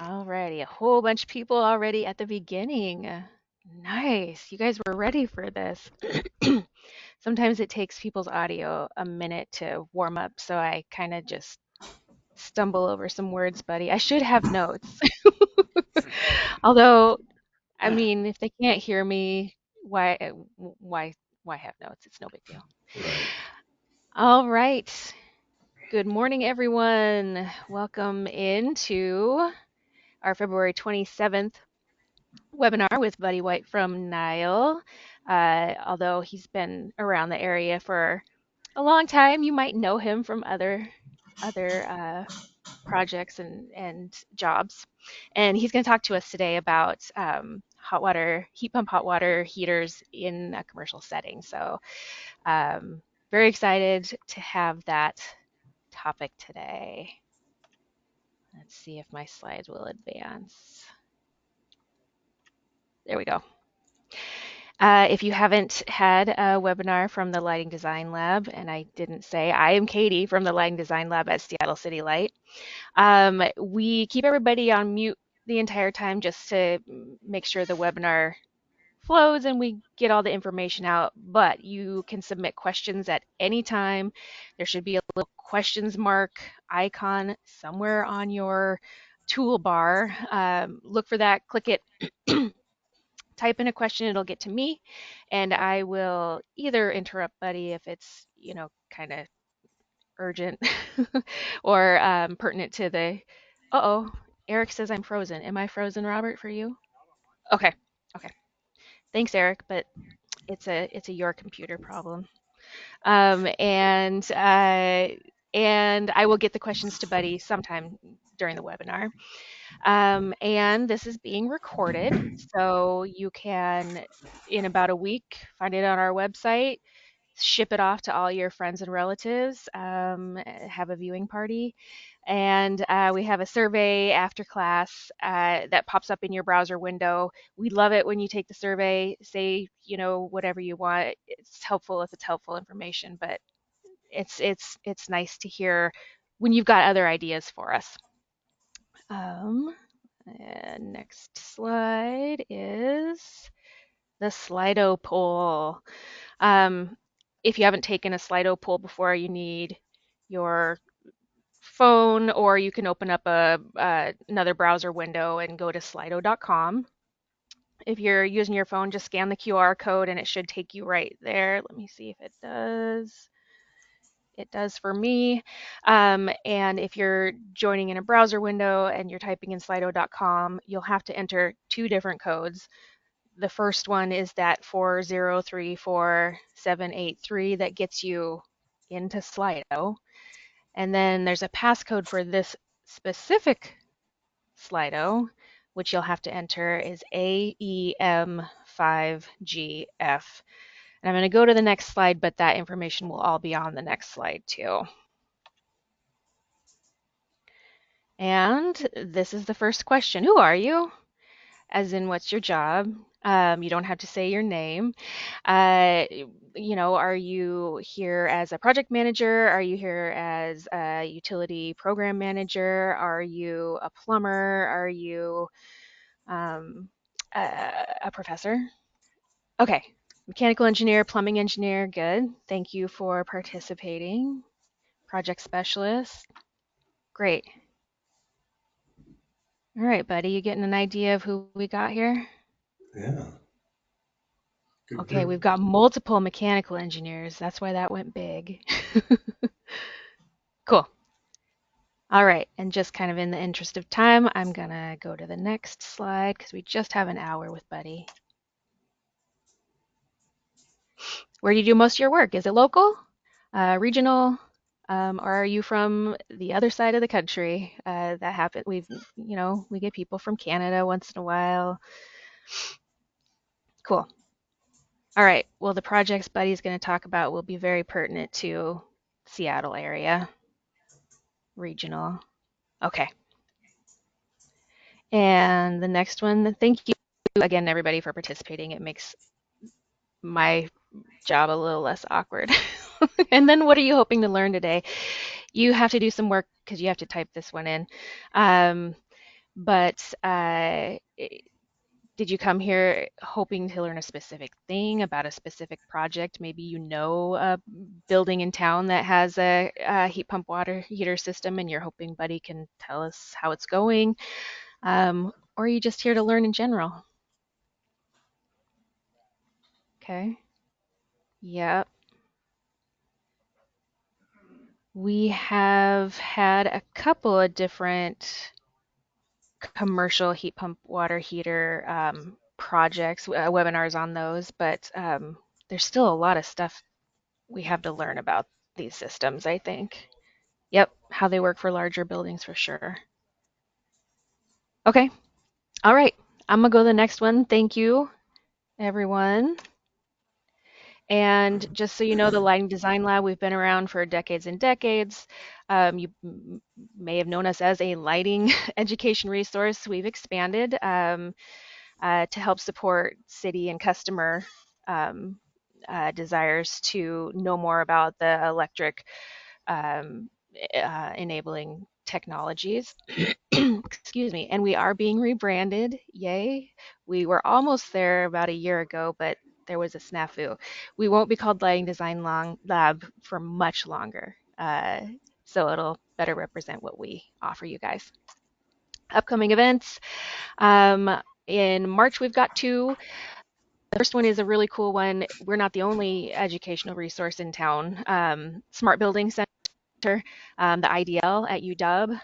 Alrighty, a whole bunch of people already at the beginning. Nice. You guys were ready for this. Sometimes it takes people's audio a minute to warm up, so I kind of just stumble over some words, buddy. I should have notes. Although, I mean, if they can't hear me, why, why have notes? It's no big deal. Right. All right. Good morning, everyone. Welcome into our February 27th webinar with Buddy White from Nyle. Although he's been around the area for a long time, you might know him from other projects and jobs. And he's going to talk to us today about hot water, heat pump hot water heaters in a commercial setting. So very excited to have that topic today. Let's see if my slides will advance. There we go. If you haven't had a webinar from the Lighting Design Lab, and I didn't say, I am Katie from the Lighting Design Lab at Seattle City Light. We keep everybody on mute the entire time just to make sure the webinar flows and we get all the information out, but you can submit questions at any time. There should be a little questions mark icon somewhere on your toolbar. Look for that, click it, type in a question, it'll get to me, and I will either interrupt Buddy if it's, kind of urgent or pertinent to the, uh-oh, Eric says I'm frozen. Am I frozen, Robert, for you? Okay, okay. Thanks, Eric, but it's a your computer problem. Um, and uh, and I will get the questions to Buddy sometime during the webinar. And this is being recorded, so you can, in about a week, find it on our website, ship it off to all your friends and relatives, have a viewing party. And we have a survey after class that pops up in your browser window. We love it when you take the survey, say, whatever you want. It's helpful if it's helpful information, but it's nice to hear when you've got other ideas for us. And next slide is the Slido poll. Um, if you haven't taken a Slido poll before, you need your phone, or you can open up another browser window and go to slido.com. If you're using your phone, just scan the QR code and it should take you right there. Let me see if it does. It does for me. And if you're joining in a browser window and you're typing in slido.com, you'll have to enter two different codes. The first one is that 4034783 that gets you into Slido. And then there's a passcode for this specific Slido, which you'll have to enter, is AEM5GF. And I'm going to go to the next slide, but that information will all be on the next slide too. And this is the first question. Who are you? As in, what's your job? You don't have to say your name. Are you here as a project manager? Are you here as a utility program manager? Are you a plumber? Are you um, a professor? Okay, mechanical engineer, plumbing engineer, good. Thank you for participating. Project specialist, great. All right, buddy, you getting an idea of who we got here? Yeah. Good Okay, group. we've got multiple mechanical engineers. That's why that went big. Cool. All right, and just kind of in the interest of time, I'm gonna go to the next slide because we just have an hour with Buddy. Where do you do most of your work? Is it local, regional, or are you from the other side of the country? That happen. We get people from Canada once in a while. Cool. All right. Well, the projects Buddy's going to talk about will be very pertinent to Seattle area, regional. Okay. And the next one, thank you again, everybody, for participating. It makes my job a little less awkward. And then what are you hoping to learn today? You have to do some work because you have to type this one in. Um, But did you come here hoping to learn a specific thing about a specific project? Maybe you know a building in town that has a heat pump water heater system, and you're hoping Buddy can tell us how it's going. Or are you just here to learn in general? Okay. Yeah. We have had a couple of different commercial heat pump water heater projects, webinars on those, but there's still a lot of stuff we have to learn about these systems, I think. Yep, how they work for larger buildings for sure. Okay, all right. I'm gonna go to the next one. Thank you, everyone. And just so you know, the Lighting Design Lab, we've been around for decades and decades. You may have known us as a lighting education resource. We've expanded to help support city and customer um, desires to know more about the electric um, enabling technologies. Excuse me. And we are being rebranded. Yay. We were almost there about a year ago, but there was a snafu. We won't be called Lighting Design Lab for much longer. So it'll better represent what we offer you guys. Upcoming events. In March, we've got two. The first one is a really cool one. We're not the only educational resource in town. Smart Building Center, the IDL at UW,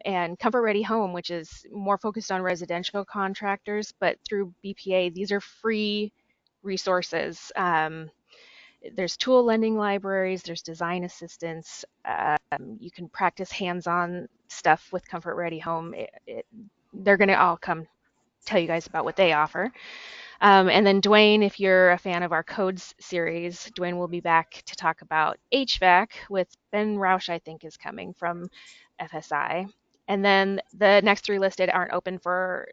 and Comfort Ready Home, which is more focused on residential contractors, but through BPA, these are free resources. There's tool lending libraries, there's design assistance. You can practice hands-on stuff with Comfort Ready Home. They're going to all come tell you guys about what they offer. And then Dwayne, if you're a fan of our codes series, Dwayne will be back to talk about HVAC with Ben Roush, I think, is coming from FSI. And then the next three listed aren't open for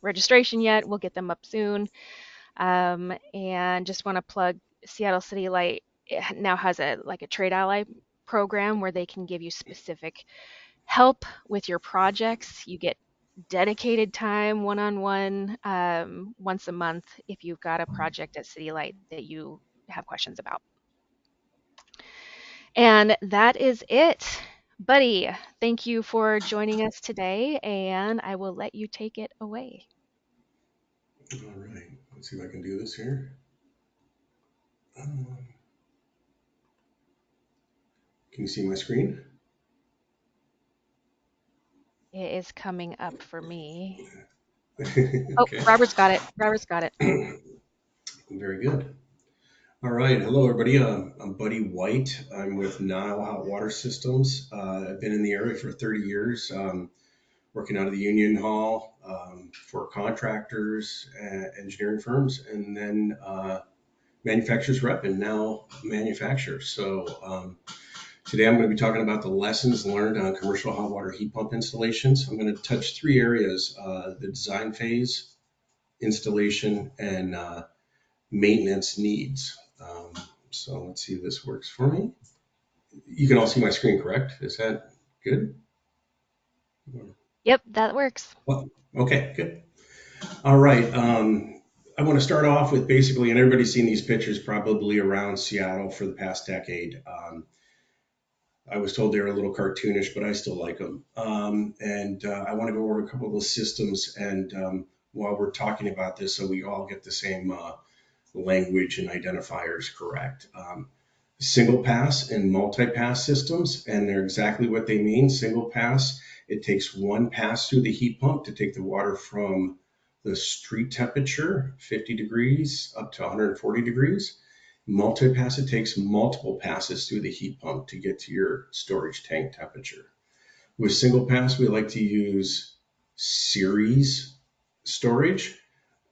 registration yet. We'll get them up soon. And just want to plug Seattle City Light now has a trade ally program where they can give you specific help with your projects. You get dedicated time one-on-one once a month if you've got a project at City Light that you have questions about. And that is it. Buddy, thank you for joining us today, and I will let you take it away. All right. Let's see if I can do this here. Um, can you see my screen? It is coming up for me. Oh, Okay. Robert's got it. Robert's got it. Very good. All right. Hello, everybody. I'm Buddy White. I'm with Nile Hot Water Systems. I've been in the area for 30 years, working out of the Union Hall for contractors, engineering firms, and then manufacturers rep and now manufacturers. So today I'm going to be talking about the lessons learned on commercial hot water heat pump installations. I'm going to touch three areas: the design phase, installation, and maintenance needs. So let's see if this works for me. You can all see my screen, correct? Is that good? Yep, that works. Well, okay, good. All right. I want to start off with basically, and everybody's seen these pictures probably around Seattle for the past decade. I was told they were a little cartoonish, but I still like them. And I want to go over a couple of those systems. And while we're talking about this, so we all get the same language and identifiers correct. Single pass and multi-pass systems, and they're exactly what they mean. Single pass, it takes one pass through the heat pump to take the water from the street temperature, 50 degrees, up to 140 degrees. Multi-pass, it takes multiple passes through the heat pump to get to your storage tank temperature. With single pass, we like to use series storage,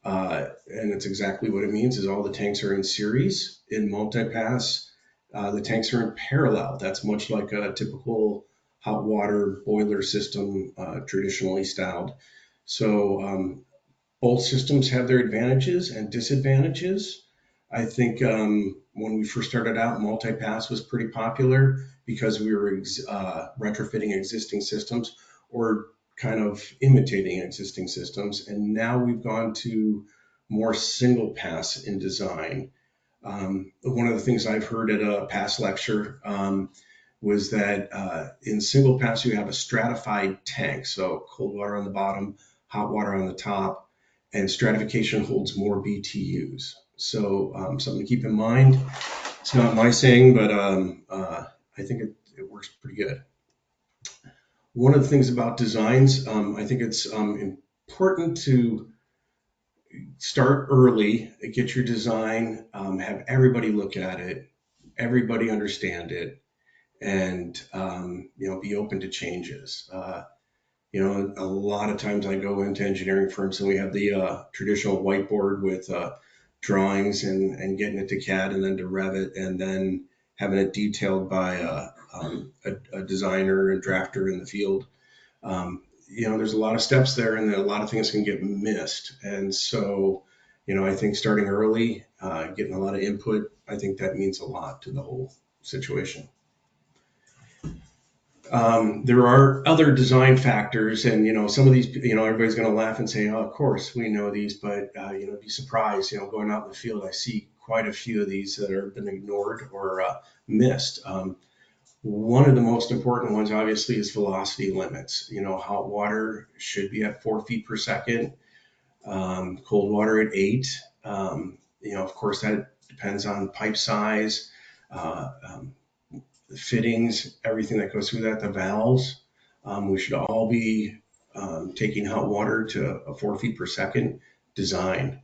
and it's exactly what it means is all the tanks are in series. In multi-pass, the tanks are in parallel. That's much like a typical hot water boiler system, traditionally styled. So both systems have their advantages and disadvantages. I think when we first started out, multi-pass was pretty popular because we were retrofitting existing systems or kind of imitating existing systems. And now we've gone to more single pass in design. One of the things I've heard at a past lecture was that in single pass, you have a stratified tank. So cold water on the bottom, hot water on the top, and stratification holds more BTUs. So something to keep in mind. It's not my saying, but I think it works pretty good. One of the things about designs, I think it's important to start early, get your design, have everybody look at it, everybody understand it, and be open to changes. A lot of times I go into engineering firms and we have the traditional whiteboard with drawings and getting it to CAD and then to Revit and then having it detailed by a designer and drafter in the field. There's a lot of steps there and a lot of things can get missed. And so, I think starting early, getting a lot of input, I think that means a lot to the whole situation. There are other design factors, and some of these, everybody's going to laugh and say, "Oh, of course we know these," but be surprised. Going out in the field, I see quite a few of these that have been ignored or missed. One of the most important ones, obviously, is velocity limits. Hot water should be at 4 feet per second, cold water at 8. Of course, that depends on pipe size, um, the fittings, everything that goes through that, the valves. We should all be taking hot water to a 4 feet per second design.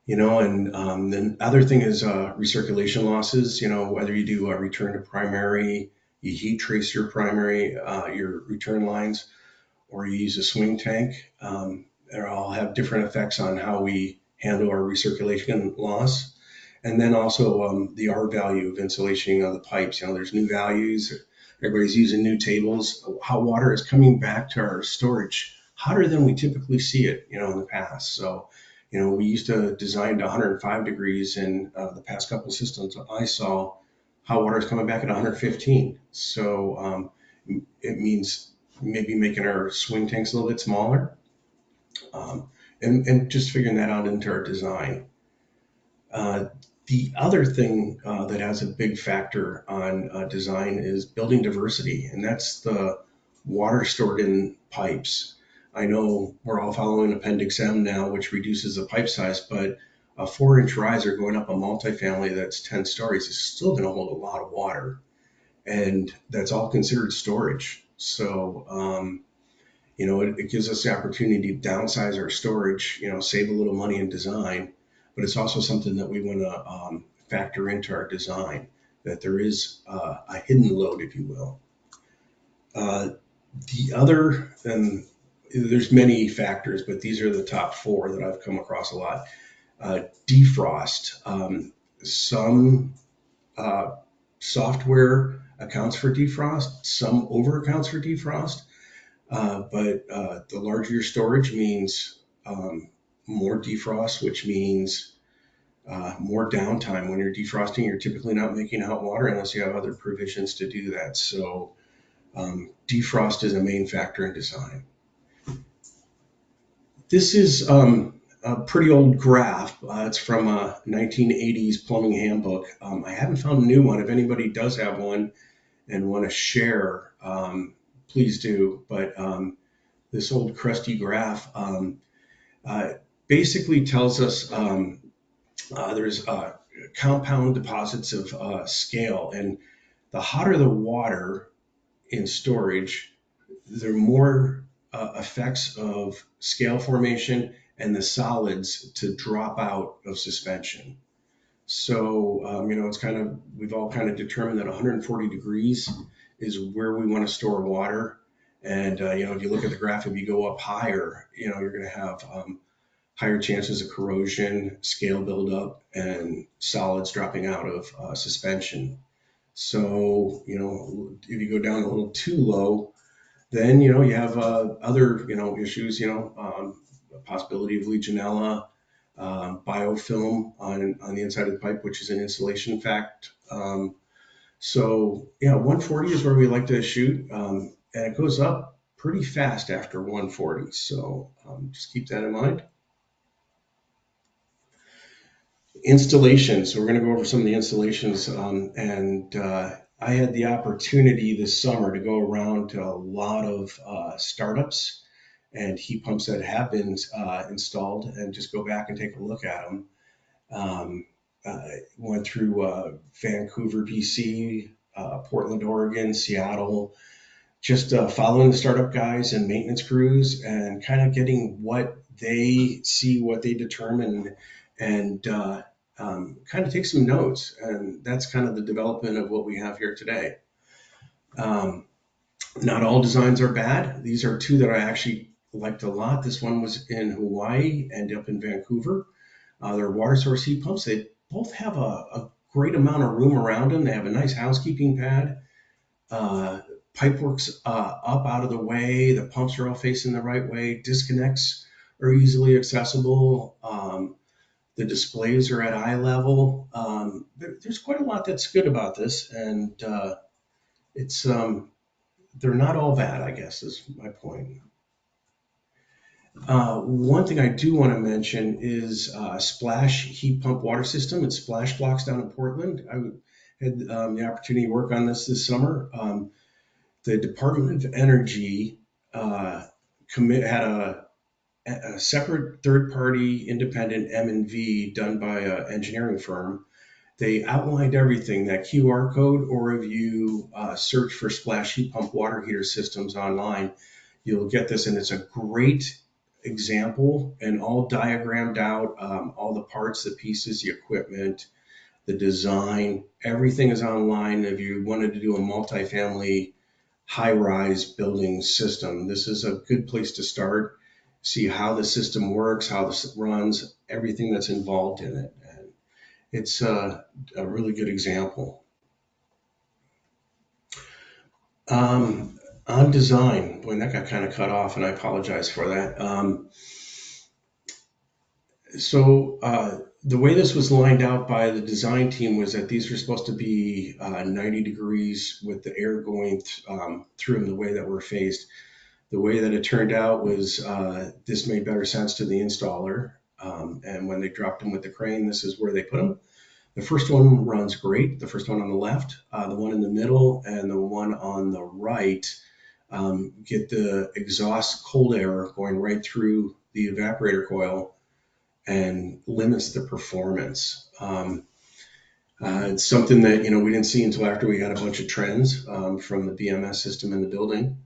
And then other thing is recirculation losses. Whether you do a return to primary, you heat trace your primary, your return lines, or you use a swing tank. They all have different effects on how we handle our recirculation loss. And then also the R value of insulation of the pipes. There's new values. Everybody's using new tables. Hot water is coming back to our storage hotter than we typically see it, in the past. So, we used to design to 105 degrees, and the past couple of systems I saw, hot water is coming back at 115. So it means maybe making our swing tanks a little bit smaller, um, and just figuring that out into our design. Uh, the other thing that has a big factor on design is building diversity, and that's the water stored in pipes. I know we're all following Appendix M now, which reduces the pipe size, but a 4-inch riser going up a multifamily that's 10 stories is still going to hold a lot of water, and that's all considered storage. So, it gives us the opportunity to downsize our storage, save a little money in design, but it's also something that we want to factor into our design, that there is a hidden load, if you will. Uh, the other, and there's many factors, but these are the top four that I've come across a lot. Defrost. Some uh, software accounts for defrost, some over accounts for defrost. But the larger your storage means more defrost, which means more downtime. When you're defrosting, you're typically not making hot water unless you have other provisions to do that. So defrost is a main factor in design. This is a pretty old graph. It's from a 1980s plumbing handbook. I haven't found a new one. If anybody does have one and want to share, please do. But this old crusty graph uh, basically tells us there's compound deposits of scale, and the hotter the water in storage, the more effects of scale formation and the solids to drop out of suspension. So, it's kind of, we've all kind of determined that 140 degrees is where we want to store water. And, if you look at the graph, if you go up higher, you're going to have higher chances of corrosion, scale buildup, and solids dropping out of suspension. So, if you go down a little too low, then, you have other, issues, the possibility of Legionella, biofilm on the inside of the pipe, which is an insulation fact. So, yeah, 140 is where we like to shoot. And it goes up pretty fast after 140. So just keep that in mind. Installations. So we're going to go over some of the installations, and I had the opportunity this summer to go around to a lot of startups and heat pumps that have been installed, and just go back and take a look at them. Um, Went through Vancouver, BC, Portland, Oregon, Seattle, just following the startup guys and maintenance crews and kind of getting what they see, what they determine, and kind of take some notes. And that's kind of the development of what we have here today. Um, Not all designs are bad. These are two that I actually liked a lot. This one was in Hawaii and up in Vancouver. They're water source heat pumps. They both have a great amount of room around them. They have a nice housekeeping pad. Uh, Pipework's up out of the way. The pumps are all facing the right way. Disconnects are easily accessible. The displays are at eye level. There's quite a lot that's good about this, and it's they're not all bad, I guess, is my point. One thing I do want to mention is Splash Heat Pump Water System. It's Splash Blocks down in Portland. I had the opportunity to work on this summer. The Department of Energy had a separate third-party independent M&V done by an engineering firm. They outlined everything, that QR code, or if you search for Splash Heat Pump Water Heater Systems online, you'll get this, and it's a great example and all diagrammed out, all the parts, the pieces, the equipment, the design, everything is online. If you wanted to do a multifamily high-rise building system, this is a good place to start. See how the system works, how this runs, everything that's involved in it. And it's a really good example. On design, boy, that got kind of cut off, and I apologize for that. The way this was lined out by the design team was that these were supposed to be 90 degrees with the air going through them the way that we're faced. The way that it turned out was this made better sense to the installer. And when they dropped them with the crane, this is where they put them. The first one runs great. The first one on the left, the one in the middle, and the one on the right get the exhaust cold air going right through the evaporator coil and limits the performance. It's something that we didn't see until after we had a bunch of trends from the BMS system in the building.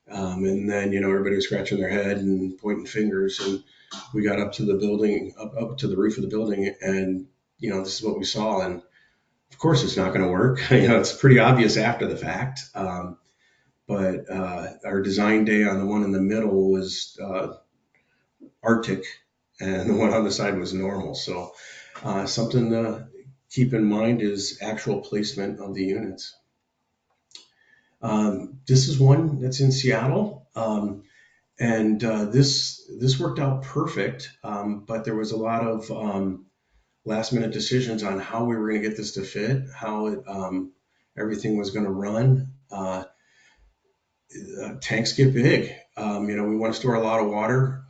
And then, everybody was scratching their head and pointing fingers. And we got up to the building, up to the roof of the building, and, this is what we saw. And of course, it's not going to work. It's pretty obvious after the fact. But our design day on the one in the middle was Arctic, and the one on the side was normal. So something to keep in mind is actual placement of the units. This is one that's in Seattle, and this worked out perfect. But there was a lot of last minute decisions on how we were going to get this to fit, how everything was going to run. Tanks get big. We want to store a lot of water.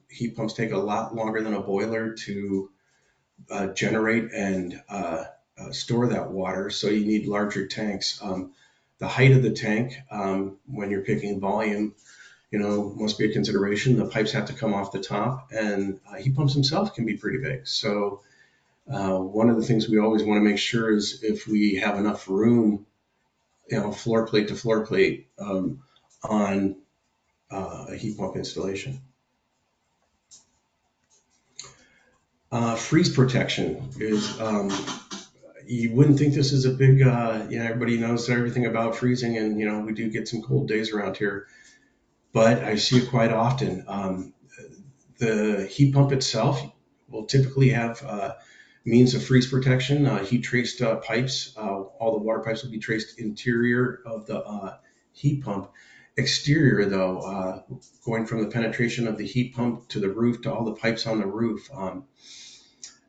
Heat pumps take a lot longer than a boiler to generate and store that water, so you need larger tanks. The height of the tank, when you're picking volume, must be a consideration. The pipes have to come off the top, and heat pumps themselves can be pretty big. So one of the things we always want to make sure is if we have enough room, floor plate to floor plate on a heat pump installation. Freeze protection is, you wouldn't think this is a big, everybody knows everything about freezing, and, we do get some cold days around here, but I see it quite often. The heat pump itself will typically have means of freeze protection, heat traced pipes. All the water pipes will be traced interior of the heat pump. Exterior, though, going from the penetration of the heat pump to the roof to all the pipes on the roof,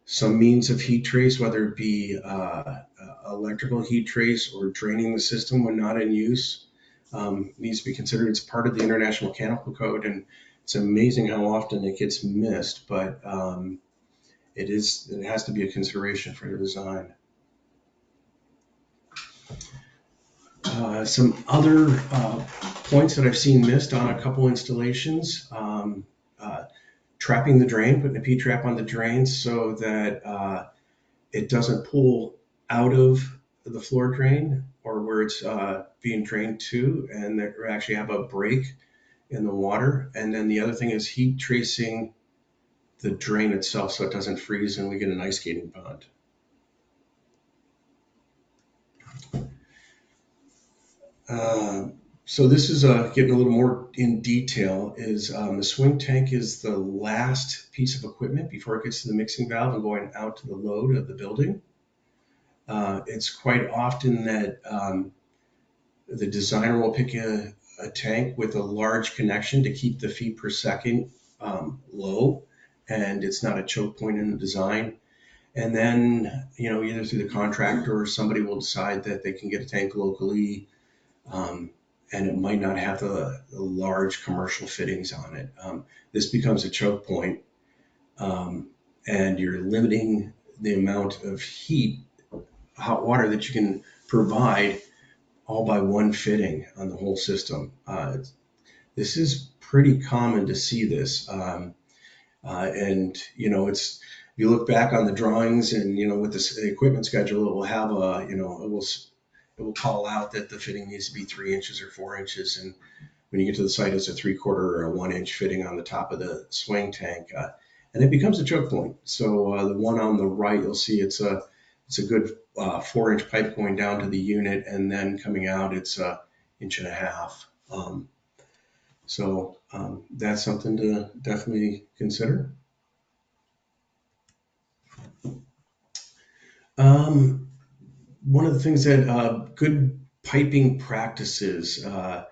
some means of heat trace, whether it be electrical heat trace or draining the system when not in use. needs to be considered. It's part of the International Mechanical Code, and it's amazing how often it gets missed, but it has to be a consideration for the design. Some other points that I've seen missed on a couple installations, uh, trapping the drain, putting a P-trap on the drain so that it doesn't pull out of the floor drain or where it's being drained to, and that we actually have a break in the water. And then the other thing is heat tracing the drain itself so it doesn't freeze and we get an ice skating pond. Uh, so this is getting a little more in detail. Is the swing tank is the last piece of equipment before it gets to the mixing valve and going out to the load of the building. It's quite often that the designer will pick a tank with a large connection to keep the feet per second low, and it's not a choke point in the design. And then, either through the contractor or somebody will decide that they can get a tank locally, um, and it might not have the large commercial fittings on it. This becomes a choke point, um, and you're limiting the amount of heat, hot water that you can provide all by one fitting on the whole system. This is pretty common to see this. And it's if you look back on the drawings and with this equipment schedule, it will have it will call out that the fitting needs to be 3 inches or 4 inches, and when you get to the site, it's a 3/4 or a 1 inch fitting on the top of the swing tank, and it becomes a choke point. So the one on the right, you'll see it's a good 4 inch pipe going down to the unit, and then coming out, it's a inch and a half. So that's something to definitely consider. Um, One of the things that good piping practices, the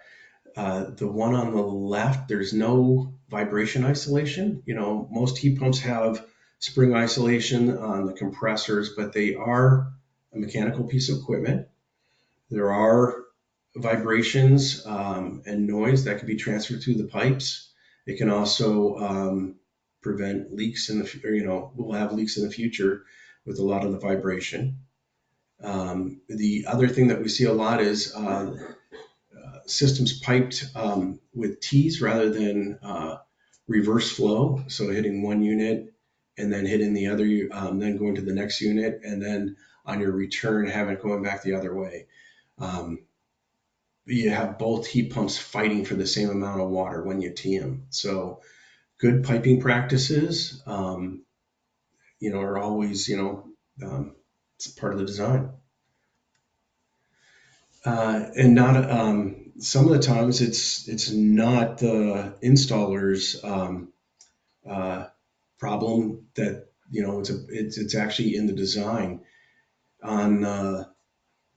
one on the left, there's no vibration isolation. Most heat pumps have spring isolation on the compressors, but they are a mechanical piece of equipment. There are vibrations and noise that can be transferred through the pipes. It can also prevent leaks in the, or, we'll have leaks in the future with a lot of the vibration. The other thing that we see a lot is systems piped with T's rather than reverse flow. So hitting one unit and then hitting the other, then going to the next unit, and then on your return, having it going back the other way. Um, you have both heat pumps fighting for the same amount of water when you tee them. So good piping practices, are always, it's part of the design. And not some of the times it's not the installer's uh, problem that it's actually in the design. On the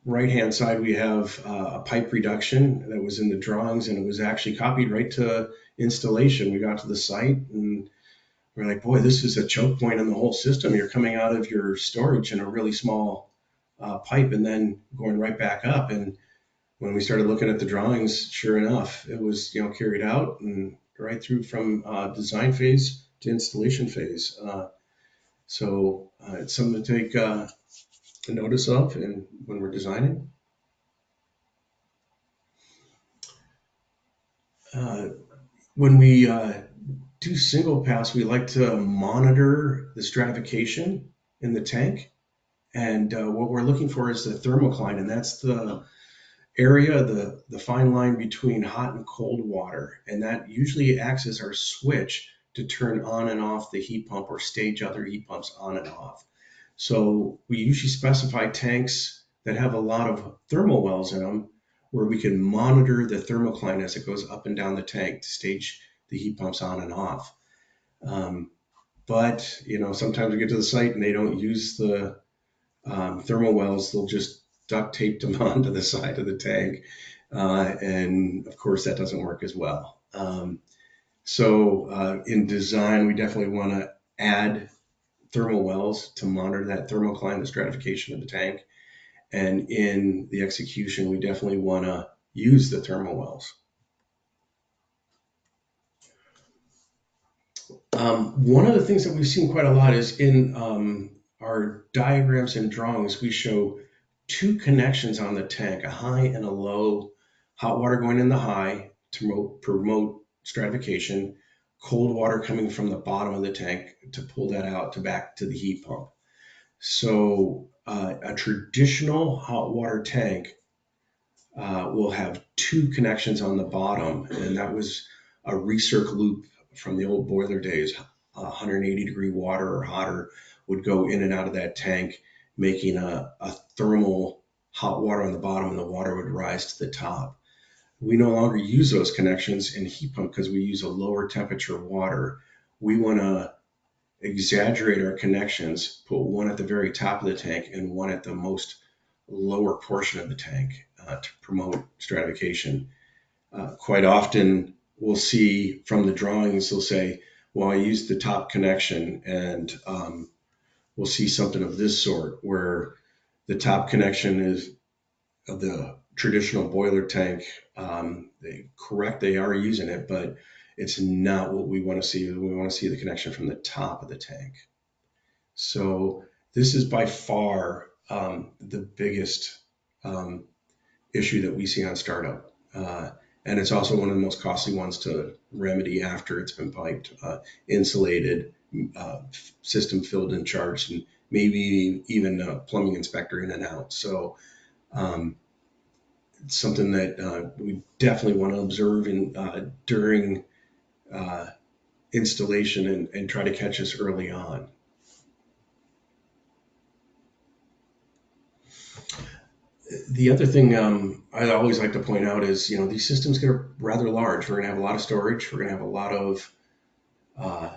right hand side we have a pipe reduction that was in the drawings, and it was actually copied right to installation. We got to the site and we're like, boy, this is a choke point in the whole system. You're coming out of your storage in a really small pipe and then going right back up. And when we started looking at the drawings, sure enough, it was carried out and right through from design phase to installation phase. So it's something to take notice of, and when we're designing. Uh, when we do single pass, we like to monitor the stratification in the tank, and what we're looking for is the thermocline, and that's the area, the fine line between hot and cold water, and that usually acts as our switch to turn on and off the heat pump or stage other heat pumps on and off. So we usually specify tanks that have a lot of thermal wells in them where we can monitor the thermocline as it goes up and down the tank to stage the heat pumps on and off. But sometimes we get to the site and they don't use the thermal wells. They'll just duct tape them onto the side of the tank. And of course, that doesn't work as well. So in design, we definitely want to add thermal wells to monitor that thermocline, the stratification of the tank. And in the execution, we definitely want to use the thermal wells. One of the things that we've seen quite a lot is in our diagrams and drawings, we show two connections on the tank, a high and a low, hot water going in the high to promote stratification, cold water coming from the bottom of the tank to pull that out to back to the heat pump. So a traditional hot water tank will have two connections on the bottom, and that was a recirc loop from the old boiler days. 180-degree water or hotter would go in and out of that tank, making a thermal hot water on the bottom, and the water would rise to the top. We no longer use those connections in heat pump because we use a lower temperature water. We want to exaggerate our connections, put one at the very top of the tank and one at the most lower portion of the tank to promote stratification. Quite often, we'll see from the drawings, they'll say, well, I used the top connection, and we'll see something of this sort where the top connection is of the traditional boiler tank. They are using it, but it's not what we want to see. We want to see the connection from the top of the tank. So this is by far the biggest um, issue that we see on startup. And it's also one of the most costly ones to remedy after it's been piped, insulated, system filled and charged, and maybe even a plumbing inspector in and out. So um, it's something that we definitely want to observe during uh, installation and try to catch us early on. The other thing I always like to point out is, these systems get rather large. We're going to have a lot of storage. We're going to have a lot of uh,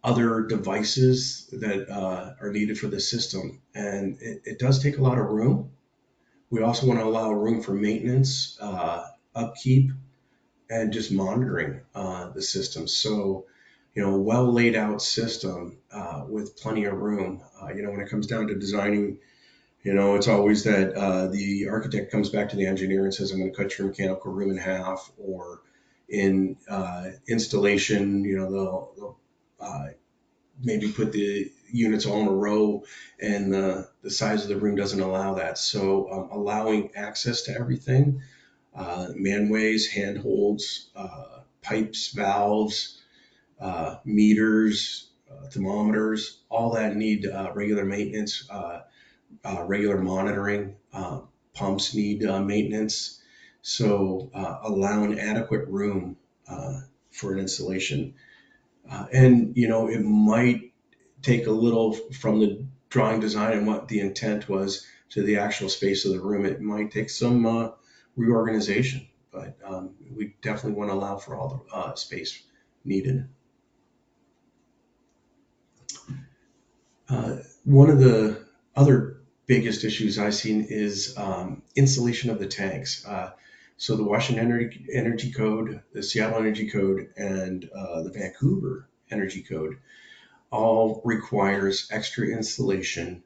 other devices that are needed for the system, and it does take a lot of room. We also want to allow room for maintenance, upkeep, and just monitoring the system. So, a well laid out system with plenty of room. When it comes down to designing, it's always that the architect comes back to the engineer and says, I'm going to cut your mechanical room in half. Or in installation, they'll maybe put the units all in a row, and the size of the room doesn't allow that. So allowing access to everything, manways, handholds, pipes, valves, meters, thermometers, all that need regular maintenance, regular monitoring. Pumps need maintenance. So allowing adequate room for an installation. And, it might take a little from the drawing design and what the intent was to the actual space of the room. It might take some reorganization, but we definitely want to allow for all the space needed. One of the other biggest issues I've seen is insulation of the tanks. So the Washington Energy Code, the Seattle Energy Code, and the Vancouver Energy Code all requires extra insulation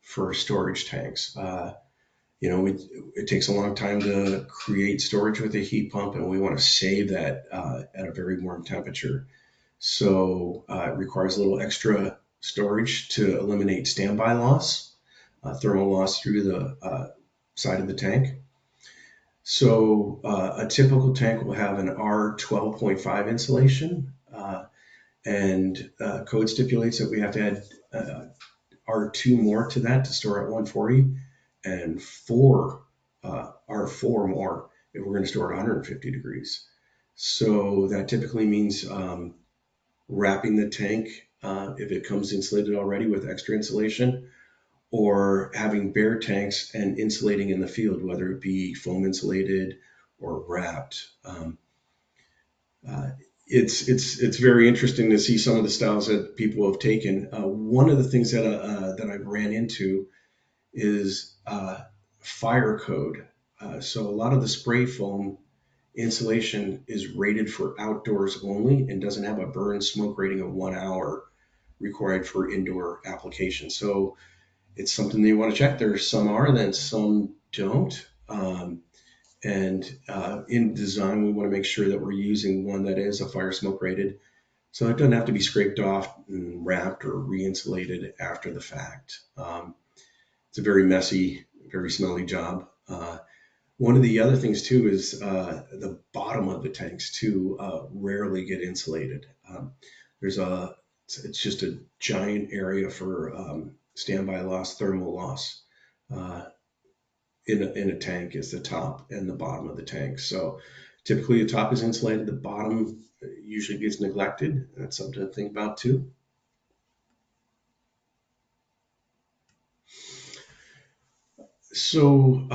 for storage tanks. It takes a long time to create storage with a heat pump, and we want to save that at a very warm temperature. So it requires a little extra storage to eliminate standby loss, thermal loss through the side of the tank. So a typical tank will have an R12.5 insulation, and code stipulates that we have to add R2 more to that to store at 140, and R4 more if we're going to store at 150 degrees. So that typically means wrapping the tank if it comes insulated already with extra insulation, or having bare tanks and insulating in the field, whether it be foam insulated or wrapped. Uh, it's very interesting to see some of the styles that people have taken. One of the things that I ran into is fire code. So a lot of the spray foam insulation is rated for outdoors only and doesn't have a burn smoke rating of 1 hour required for indoor application. So it's something that you want to check. There's some are, then some don't. And in design, we want to make sure that we're using one that is a fire smoke rated, so it doesn't have to be scraped off and wrapped or re-insulated after the fact. It's a very messy, very smelly job. One of the other things too is the bottom of the tanks too rarely get insulated. There's a it's just a giant area for standby loss, thermal loss. Uh, in a tank is the top and the bottom of the tank. So typically the top is insulated, the bottom usually gets neglected. That's something to think about too. So,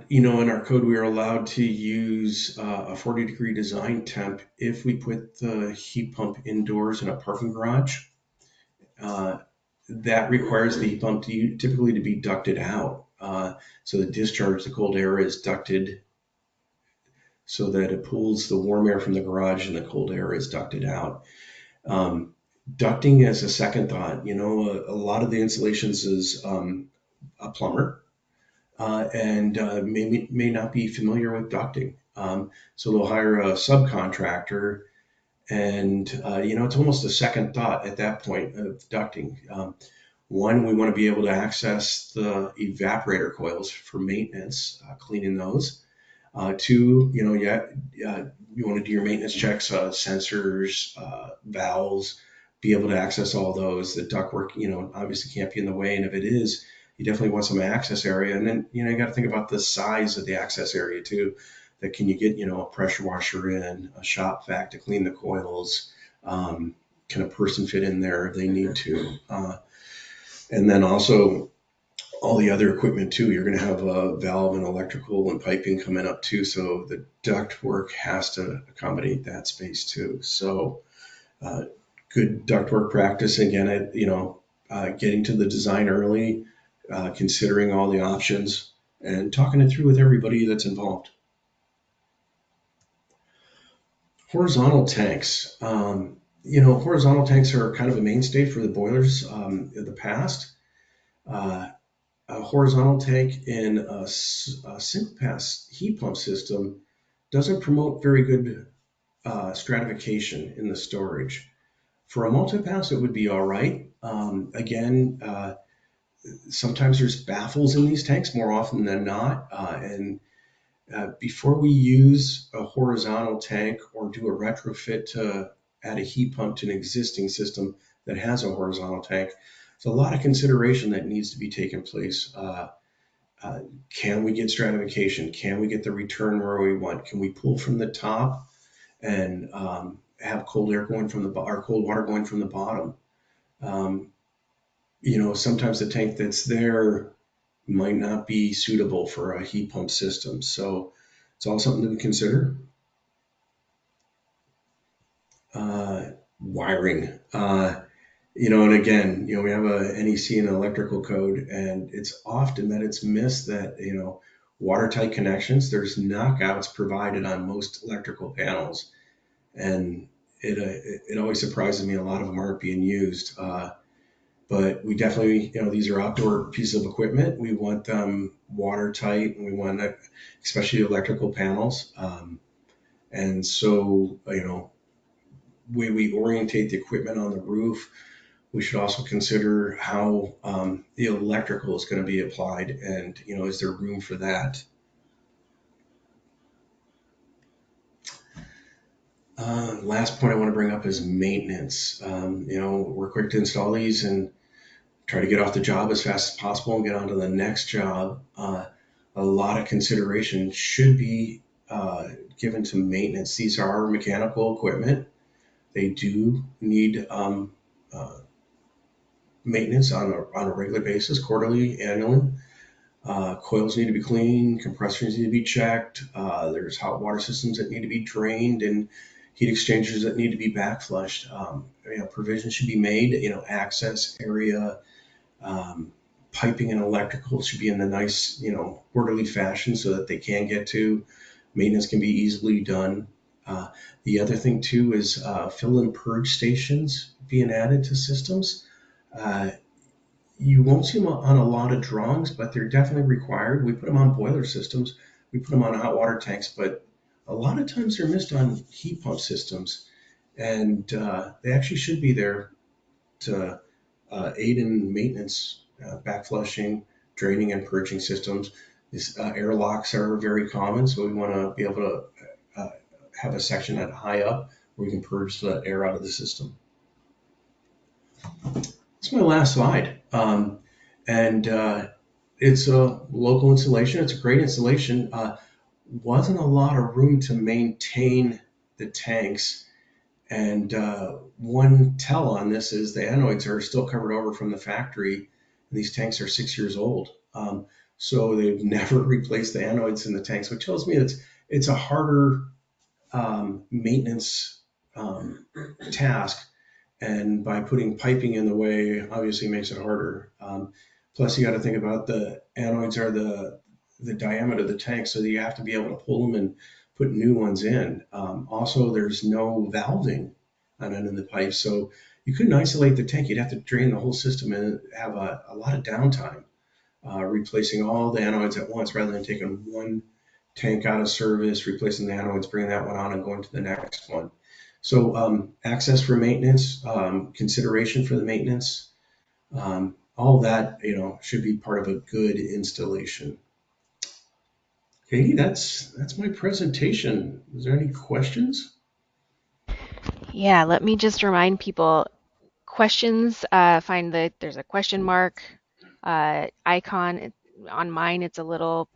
in our code, we are allowed to use a 40-degree design temp if we put the heat pump indoors in a parking garage. Uh, that requires the heat pump typically to be ducted out. So the discharge, the cold air, is ducted so that it pulls the warm air from the garage and the cold air is ducted out. Um, Ducting as a second thought, a lot of the installations is a plumber and may not be familiar with ducting. So they'll hire a subcontractor, and it's almost a second thought at that point of ducting. One, we want to be able to access the evaporator coils for maintenance, cleaning those. Two, you want to do your maintenance checks, sensors, valves, be able to access all those. The ductwork, obviously can't be in the way, and if it is, you definitely want some access area. And then, you got to think about the size of the access area too. That can you get, a pressure washer in, a shop vac to clean the coils? Can a person fit in there if they need to? And then also all the other equipment too. You're going to have a valve and electrical and piping coming up too. So the duct work has to accommodate that space too. So uh, good ductwork practice again. Getting to the design early, considering all the options, and talking it through with everybody that's involved. Horizontal tanks. Horizontal tanks are kind of a mainstay for the boilers in the past. Uh, a horizontal tank in a single pass heat pump system doesn't promote very good stratification in the storage. For a multi-pass, it would be all right. Again, sometimes there's baffles in these tanks more often than not. And before we use a horizontal tank or do a retrofit to add a heat pump to an existing system that has a horizontal tank, there's a lot of consideration that needs to be taken place. Uh, can we get stratification? Can we get the return where we want? Can we pull from the top and have cold air going from or cold water going from the bottom? Um, sometimes the tank that's there might not be suitable for a heat pump system. So it's all something to consider. Wiring. And again, we have a NEC and electrical code, and it's often that it's missed that, watertight connections, there's knockouts provided on most electrical panels. And it always surprises me a lot of them aren't being used. But we definitely, these are outdoor pieces of equipment. We want them watertight, and we want, especially electrical panels. And so, way we orientate the equipment on the roof, we should also consider how the electrical is going to be applied, and is there room for that? Last point I want to bring up is maintenance. We're quick to install these and try to get off the job as fast as possible and get on to the next job. A lot of consideration should be given to maintenance. These are mechanical equipment. They do need maintenance on a regular basis, quarterly, annually. Coils need to be cleaned, compressors need to be checked. There's hot water systems that need to be drained and heat exchangers that need to be back flushed. Provision should be made. Access area, um, piping and electrical should be in a nice, orderly fashion so that they can get to. Maintenance can be easily done. Uh, the other thing too is fill and purge stations being added to systems. Uh, you won't see them on a lot of drawings, but they're definitely required. We put them on boiler systems. we put them on hot water tanks, but a lot of times they're missed on heat pump systems, and they actually should be there to aid in maintenance, backflushing, draining, and purging systems. These airlocks are very common, so we want to be able to have a section at high up where we can purge the air out of the system. It's my last slide. And It's a local installation. It's a great installation. Wasn't a lot of room to maintain the tanks. And one tell on this is the anodes are still covered over from the factory, and these tanks are 6 years old. So they've never replaced the anodes in the tanks, which tells me it's a harder maintenance um, task, and by putting piping in the way, obviously makes it harder. Plus, you got to think about the anodes are the diameter of the tank, so you have to be able to pull them and put new ones in. Also, there's no valving on end of the pipe, so you couldn't isolate the tank. You'd have to drain the whole system and have a lot of downtime, replacing all the anodes at once rather than taking one tank out of service, replacing the anodes, bringing that one on, and going to the next one. So access for maintenance, consideration for the maintenance, all that should be part of a good installation. Katie, that's my presentation. Is there any questions? Yeah, let me just remind people questions. Find that there's a question mark icon. On mine, it's a little,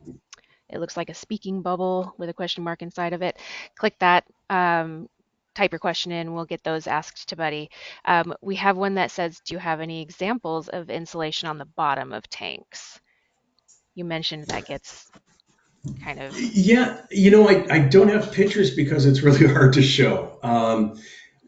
it looks like a speaking bubble with a question mark inside of it. Click that, type your question in, we'll get those asked to Buddy. We have one that says, do you have any examples of insulation on the bottom of tanks? You mentioned that gets kind of, Yeah, I don't have pictures because it's really hard to show.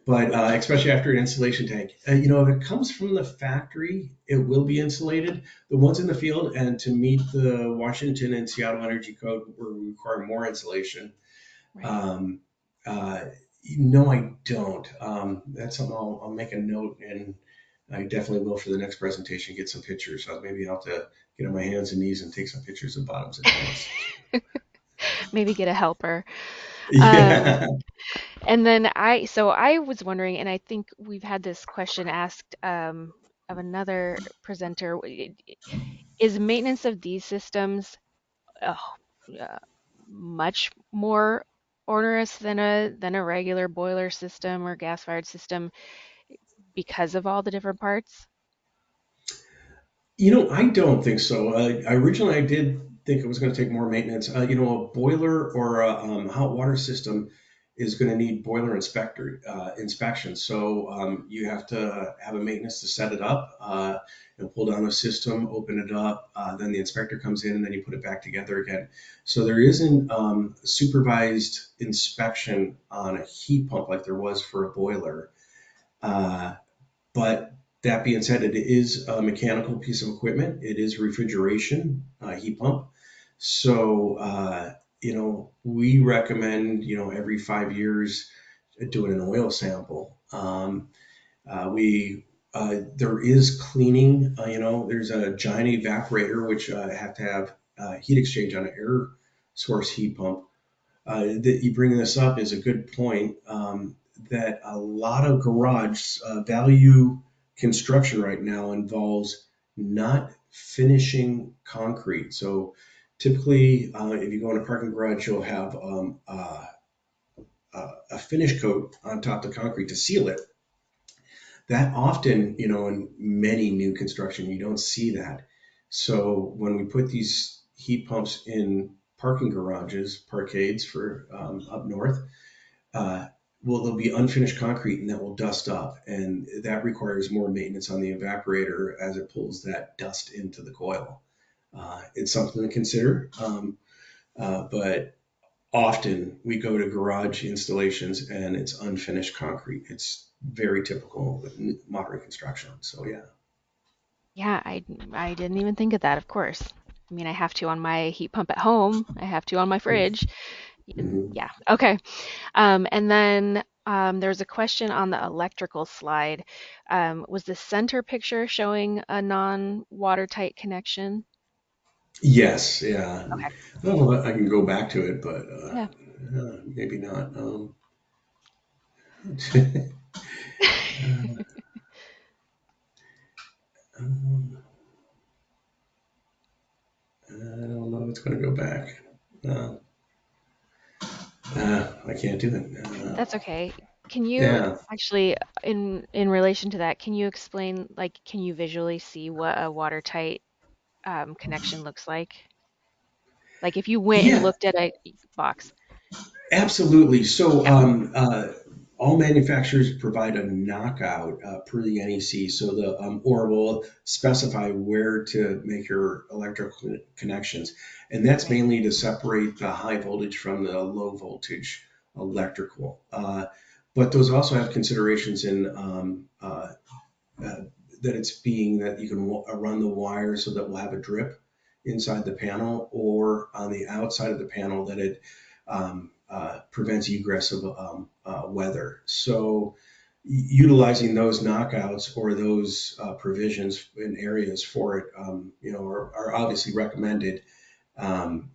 But especially after an insulation tank, if it comes from the factory, it will be insulated. The ones in the field, and to meet the Washington and Seattle Energy Code, where we require more insulation. right. Um, uh, no, I don't. That's something I'll make a note, and I definitely will for the next presentation. Get some pictures. So maybe I'll have to get on my hands and knees and take some pictures of bottoms of tanks. Maybe get a helper. Um, Yeah. and then so I was wondering, and I think we've had this question asked of another presenter, is maintenance of these systems uh, uh, much more onerous than a regular boiler system or gas-fired system because of all the different parts? I don't think so. Originally, I did think it was going to take more maintenance. A boiler or a hot water system is going to need boiler inspection. So you have to have a maintenance to set it up. Pull down a system, open it up, then the inspector comes in, and then you put it back together again. So there isn't supervised inspection on a heat pump like there was for a boiler. Uh, but that being said, it is a mechanical piece of equipment. It is refrigeration, heat pump. So, we recommend, every 5 years doing an oil sample. We There is cleaning. There's a giant evaporator which have to have heat exchange on an air source heat pump. That you bring this up is a good point. That a lot of garage value construction right now involves not finishing concrete. So typically, if you go in a parking garage, you'll have a finish coat on top of the concrete to seal it. That often, in many new construction, you don't see that. So when we put these heat pumps in parking garages, parkades for up north, uh, well, there'll be unfinished concrete and that will dust up, and that requires more maintenance on the evaporator as it pulls that dust into the coil. It's something to consider, but often we go to garage installations and it's unfinished concrete. It's very typical with modern construction. So yeah. Yeah, I didn't even think of that, of course. I mean, I have to on my heat pump at home. I have to on my fridge. Mhm. Yeah, okay. And then there's a question on the electrical slide. Was the center picture showing a non-watertight connection? Yes, yeah. Okay. I don't know if I can go back to it, but Yeah. maybe not. I don't know if it's going to go back. Uh, I can't do it. That's okay. Can you Yeah, actually, in relation to that, can you explain, like, can you visually see what a watertight connection looks like? Like if you went and yeah, looked at a box. absolutely. So, Yep. all manufacturers provide a knockout per the NEC, so the or will specify where to make your electrical connections, and that's Right. mainly to separate the high voltage from the low voltage electrical. But those also have considerations in uh, that it's being that you can run the wire so that we'll have a drip inside the panel or on the outside of the panel that it prevents egress of weather. So utilizing those knockouts or those provisions in areas for it, are obviously recommended. Um,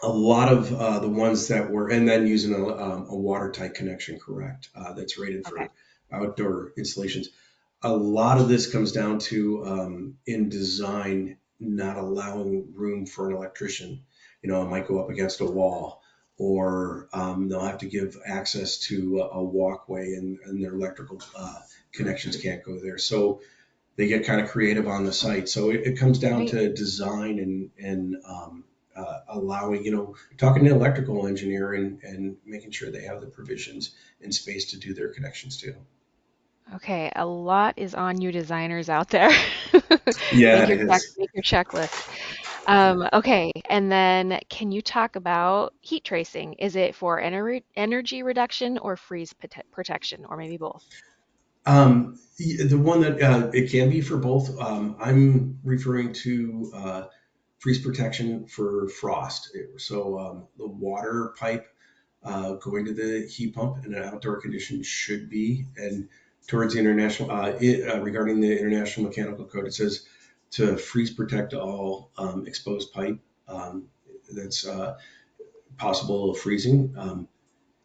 a lot of the ones that were, and then using a watertight connection, correct, that's rated Okay. for outdoor installations. A lot of this comes down to in design not allowing room for an electrician. It might go up against a wall, or they'll have to give access to a walkway, and their electrical connections can't go there. So they get kind of creative on the site. So it comes down Right. to design and allowing, talking to an electrical engineer and making sure they have the provisions and space to do their connections too. Okay. A lot is on you designers out there. Yeah, it is. Make your checklist. Okay. And then can you talk about heat tracing? Is it for energy reduction or protection, or maybe both? The one that it can be for both. I'm referring to freeze protection for frost. So the water pipe going to the heat pump in an outdoor condition should be, and towards the international, regarding the International Mechanical Code, it says to freeze protect all exposed pipe that's possible of freezing.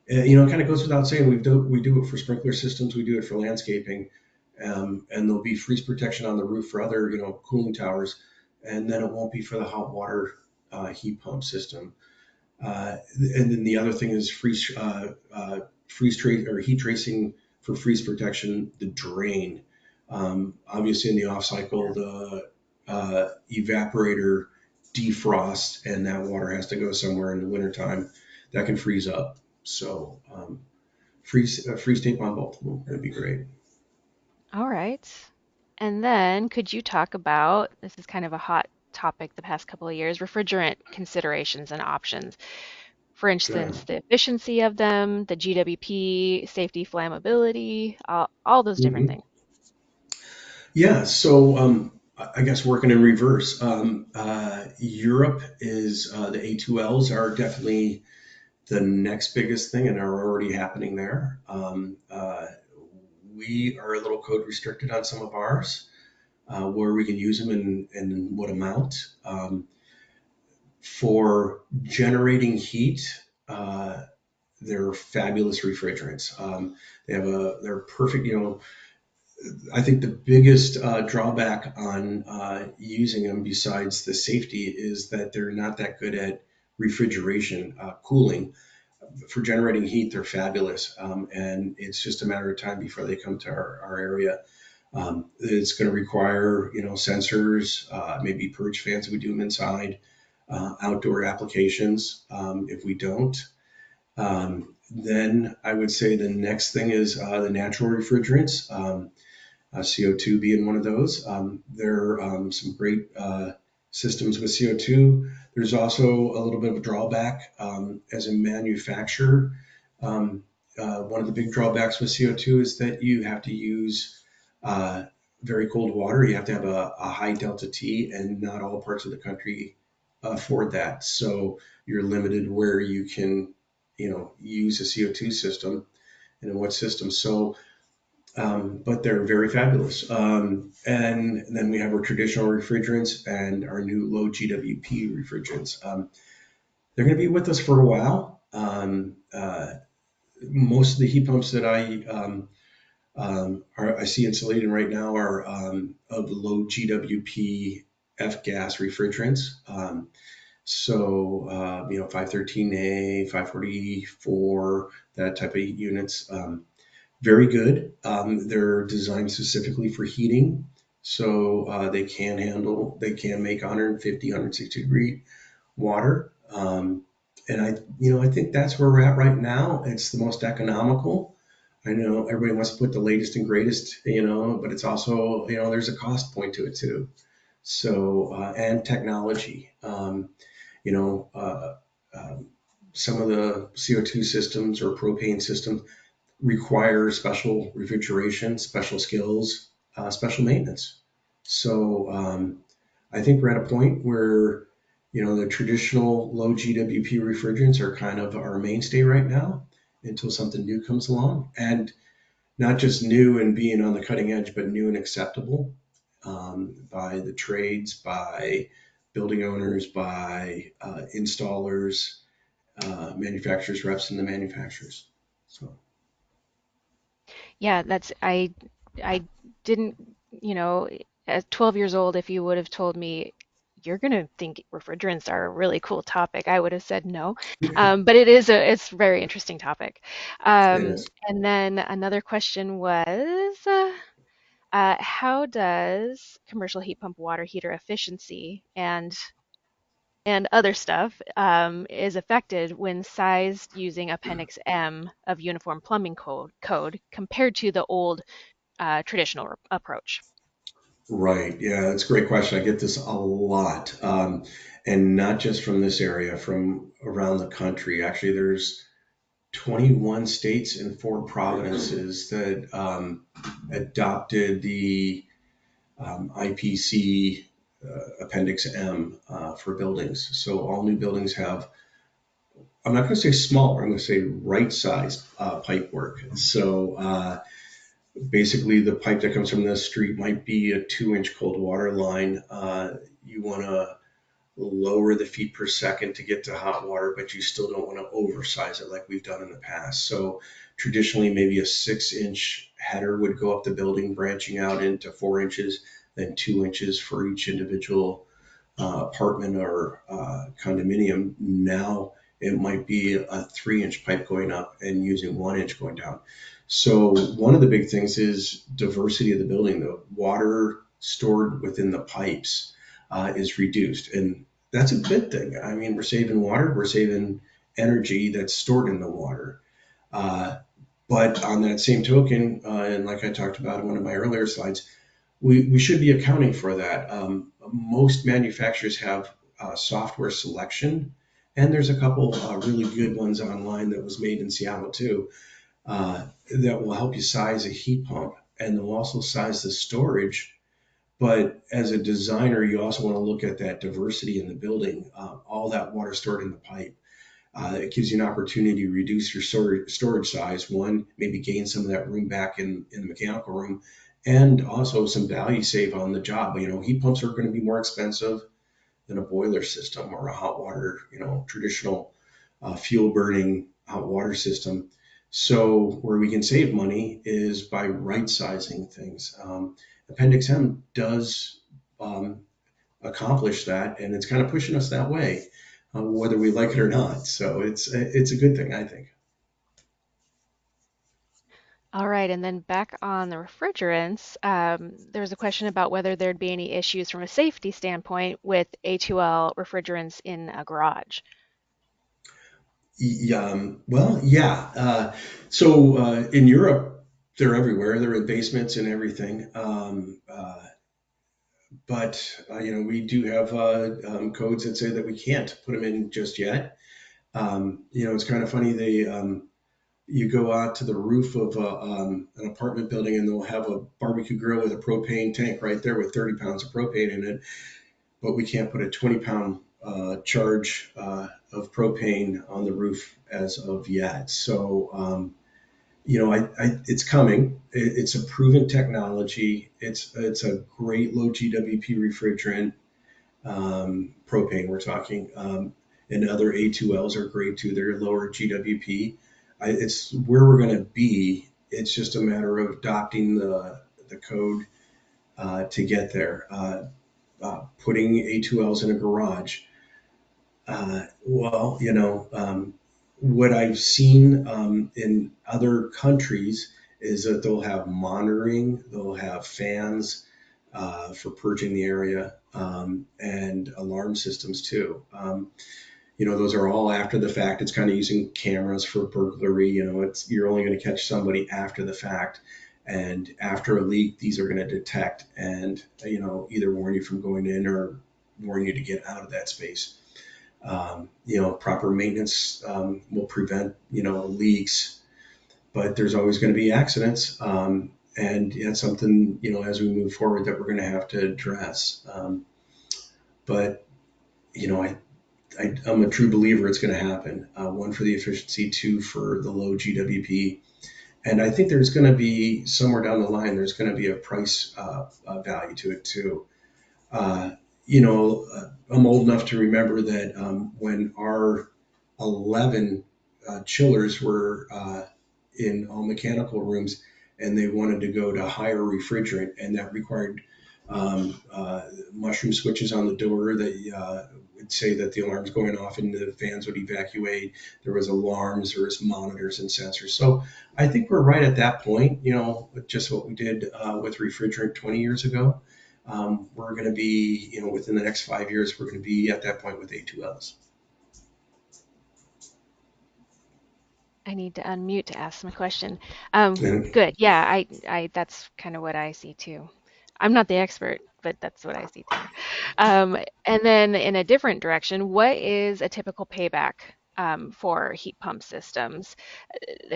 It kind of goes without saying we do it for sprinkler systems, we do it for landscaping, and there'll be freeze protection on the roof for other cooling towers, and then it won't be for the hot water heat pump system. And then the other thing is freeze trace or heat tracing for freeze protection, the drain. Obviously, in the off cycle, the evaporator defrosts, and that water has to go somewhere in the wintertime that can freeze up. So, freeze tape on both of them would be great. All right. And then could you talk about, this is kind of a hot topic the past couple of years, refrigerant considerations and options. For Yeah. instance, the efficiency of them, the GWP, safety, flammability, all those different Hmm. things. Yeah. So, I guess working in reverse, Europe is the A2Ls are definitely the next biggest thing and are already happening there. We are a little code restricted on some of ours, where we can use them and in what amount. For generating heat, they're fabulous refrigerants. They're perfect. I think the biggest drawback on using them, besides the safety, is that they're not that good at refrigeration, cooling. For generating heat, they're fabulous, and it's just a matter of time before they come to our area. It's going to require, sensors, maybe purge fans if we do them inside, outdoor applications if we don't. Then I would say the next thing is the natural refrigerants. CO2 being one of those. There are some great systems with CO2. There's also a little bit of a drawback as a manufacturer. Um, One of the big drawbacks with CO2 is that you have to use uh, very cold water. You have to have a high delta T, and not all parts of the country afford that. So you're limited where you can, use a CO2 system and in what system. So but they're very fabulous. And then we have our traditional refrigerants and our new low GWP refrigerants. They're going to be with us for a while. Most of the heat pumps that I see insulated right now are of low GWP F gas refrigerants. So, 513A, 544, that type of units. Very good. They're designed specifically for heating. So they can make 150, 160 degree water. And I think that's where we're at right now. It's the most economical. I know everybody wants to put the latest and greatest, but it's also, there's a cost point to it too. So, and technology. You know, uh, um, some of the CO2 systems or propane systems require special refrigeration, special skills, special maintenance. So I think we're at a point where, the traditional low GWP refrigerants are kind of our mainstay right now until something new comes along. And not just new and being on the cutting edge, but new and acceptable by the trades, by building owners, by installers, manufacturers, reps, and the manufacturers. So, Yeah, I didn't, you know, at 12 years old, if you would have told me you're gonna think refrigerants are a really cool topic, I would have said no. But it's a very interesting topic. it is. And then another question was, how does commercial heat pump water heater efficiency and other stuff is affected when sized using Appendix M of Uniform Plumbing Code compared to the old traditional approach? Right. Yeah, that's a great question. I get this a lot. And not just from this area, from around the country. Actually, there's 21 states and 4 provinces that adopted the IPC Appendix M for buildings. So all new buildings have, I'm not going to say smaller, I'm going to say right sized pipe work. So basically, the pipe that comes from the street might be a 2-inch cold water line. You want to lower the feet per second to get to hot water, but you still don't want to oversize it like we've done in the past. So traditionally, maybe a 6-inch header would go up the building, branching out into 4 inches, then 2 inches for each individual apartment or condominium. Now it might be a 3-inch pipe going up and using 1 inch going down. So one of the big things is diversity of the building. The water stored within the pipes is reduced, and that's a good thing. I mean, we're saving water, we're saving energy that's stored in the water. Uh, but on that same token, and like I talked about in one of my earlier slides, we should be accounting for that. Most manufacturers have software selection, and there's a couple really good ones online that was made in Seattle too, that will help you size a heat pump, and they'll also size the storage. But as a designer, you also want to look at that diversity in the building, all that water stored in the pipe. It gives you an opportunity to reduce your storage size. One, maybe gain some of that room back in the mechanical room, and also some value save on the job. Heat pumps are going to be more expensive than a boiler system or a hot water, traditional fuel burning hot water system. So where we can save money is by right sizing things. Appendix M does um, accomplish that, and it's kind of pushing us that way, whether we like it or not. So it's a good thing, I think. All right, and then back on the refrigerants, there was a question about whether there'd be any issues from a safety standpoint with A2L refrigerants in a garage. Well, yeah. So in Europe, they're everywhere. They're in basements and everything. But we do have codes that say that we can't put them in just yet. It's kind of funny. You go out to the roof of an apartment building and they'll have a barbecue grill with a propane tank right there with 30 pounds of propane in it, but we can't put a 20-pound charge of propane on the roof as of yet. So it's coming. It's a proven technology. It's a great low GWP refrigerant. Propane, we're talking, and other A2Ls are great too. They're lower GWP. It's where we're going to be. It's just a matter of adopting the code to get there. Putting A2Ls in a garage. What I've seen in other countries is that they'll have monitoring, they'll have fans for purging the area, and alarm systems too. Those are all after the fact. It's kind of using cameras for burglary. You're only going to catch somebody after the fact, and after a leak, these are going to detect and either warn you from going in or warn you to get out of that space. Proper maintenance will prevent leaks, but there's always going to be accidents, and it's something as we move forward that we're going to have to address. But I'm a true believer it's going to happen. One, for the efficiency, two, for the low GWP. And I think there's going to be somewhere down the line, there's going to be a price value to it too. Uh, I'm old enough to remember that when our 11 chillers were in all mechanical rooms and they wanted to go to higher refrigerant, and that required mushroom switches on the door that would say that the alarm's going off and the fans would evacuate. There was alarms, there was monitors and sensors. So I think we're right at that point, with just what we did with refrigerant 20 years ago. We're going to be, within the next 5 years, we're going to be at that point with A2Ls. I need to unmute to ask my question. And Good. Yeah, that's kind of what I see too. I'm not the expert, but that's what I see too. And then in a different direction, what is a typical payback for heat pump systems? The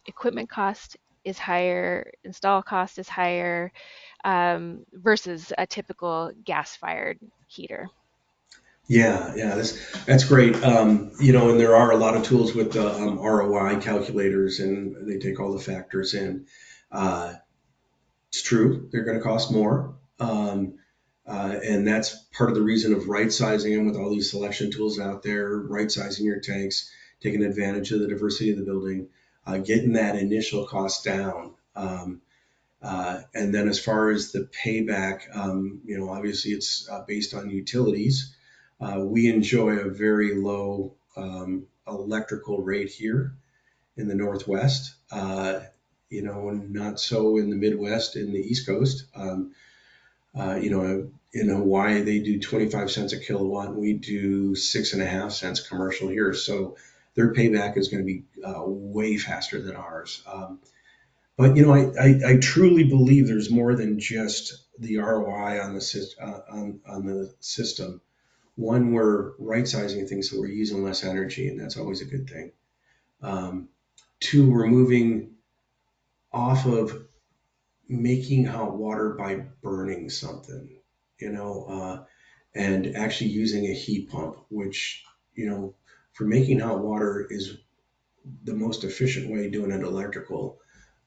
equipment cost is higher, install cost is higher, versus a typical gas-fired heater. yeah, that's great. And there are a lot of tools with the ROI calculators, and they take all the factors in. Uh, it's true; they're going to cost more, and that's part of the reason of right sizing them with all these selection tools out there. Right sizing your tanks, taking advantage of the diversity of the building, getting that initial cost down. And then as far as the payback, obviously it's based on utilities. We enjoy a very low electrical rate here in the Northwest. Not so in the Midwest and the East Coast. In Hawaii, they do 25 cents a kilowatt, and we do 6.5 cents commercial here. So their payback is going to be way faster than ours. But I truly believe there's more than just the ROI on the system. One, we're right sizing things so we're using less energy, and that's always a good thing. Um, Two, we're moving off of making hot water by burning something, you know, and actually using a heat pump, which for making hot water is the most efficient way doing it electrically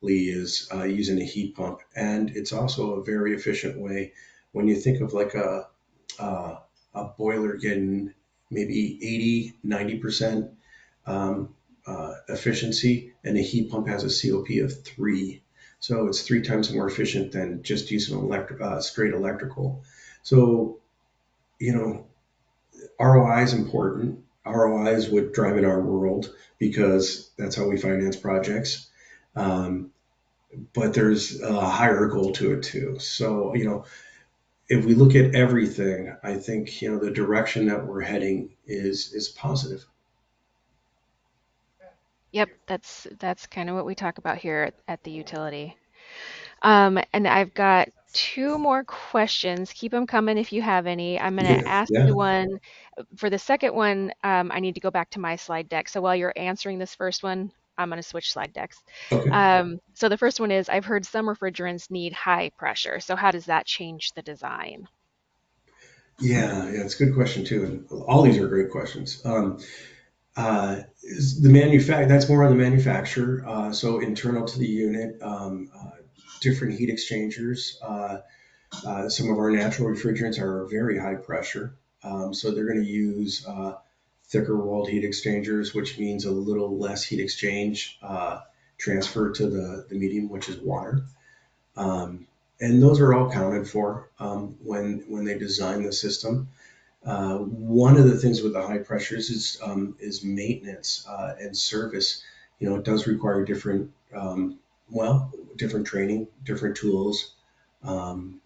is using a heat pump, and it's also a very efficient way when you think of like a boiler getting maybe 80, 90% efficiency, and a heat pump has a COP of 3. So it's 3 times more efficient than just using straight electrical. So, you know, ROI is important. ROI is what driving our world because that's how we finance projects. Um, but there's a higher goal to it too. So, if we look at everything, I think, the direction that we're heading is positive. Yep, that's kind of what we talk about here at the utility. And I've got two more questions. Keep them coming if you have any. I'm going to ask Yeah. you one. For the second one, I need to go back to my slide deck. So while you're answering this first one, I'm going to switch slide decks. Okay. So the first one is I've heard some refrigerants need high pressure. So how does that change the design? Yeah, it's a good question too. And all these are great questions. Is the that's more on the manufacturer. So internal to the unit, different heat exchangers. Some of our natural refrigerants are very high pressure. So they're going to use thicker walled heat exchangers, which means a little less heat exchange transfer to the medium, which is water. Um, and those are all counted for when they design the system. One of the things with the high pressures is maintenance and service. It does require different training, different tools, and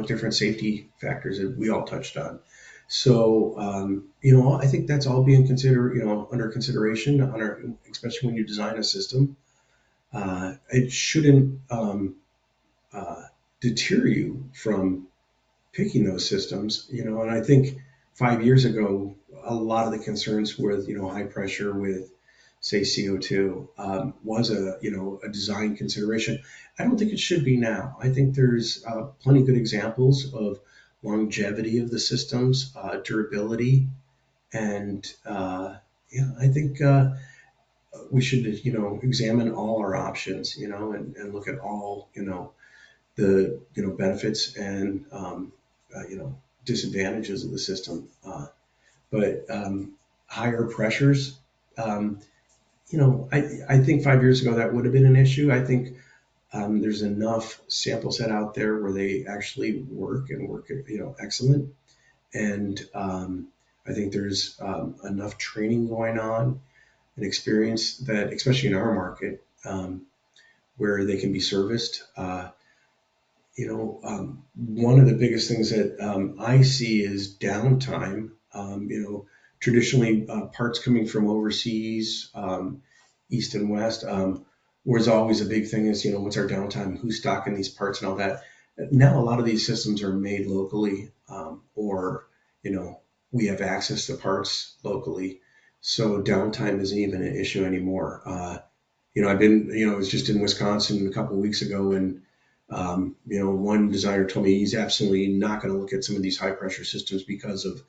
different safety factors that we all touched on. So I think that's all being considered, under consideration, especially when you design a system. It shouldn't uh, deter you from picking those systems, and I think 5 years ago, a lot of the concerns with, high pressure with, say, CO2 was a design consideration. I don't think it should be now. I think there's plenty good examples of longevity of the systems, durability, and yeah, I think we should, examine all our options, and look at all, the benefits and disadvantages of the system. But higher pressures, um, I think 5 years ago that would have been an issue. I think there's enough sample set out there where they actually work and work excellent, and I think there's enough training going on and experience that, especially in our market, where they can be serviced. One of the biggest things that I see is downtime. Traditionally, parts coming from overseas, east and west, was always a big thing. Is what's our downtime? Who's stocking these parts and all that. Now a lot of these systems are made locally, or we have access to parts locally, so downtime isn't even an issue anymore. I was just in Wisconsin a couple of weeks ago, and one designer told me he's absolutely not going to look at some of these high pressure systems because of,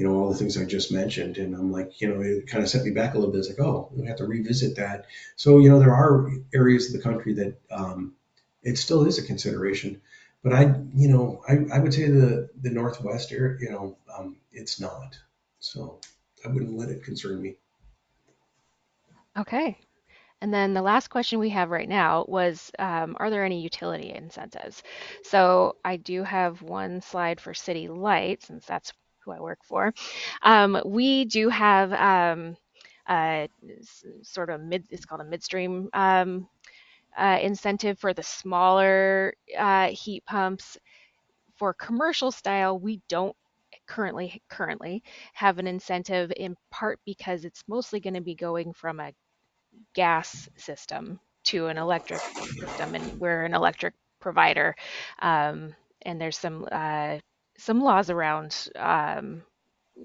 all the things I just mentioned. And I'm like, it kind of set me back a little bit. It's like, oh, we have to revisit that. So, there are areas of the country that it still is a consideration. But I would say the Northwest area, it's not. So I wouldn't let it concern me. Okay. And then the last question we have right now was, are there any utility incentives? So I do have one slide for City Light, since that's who I work for. We do have sort of it's called a midstream incentive for the smaller heat pumps. For commercial style, we don't currently have an incentive, in part because it's mostly going to be going from a gas system to an electric system, and we're an electric provider. And there's some laws around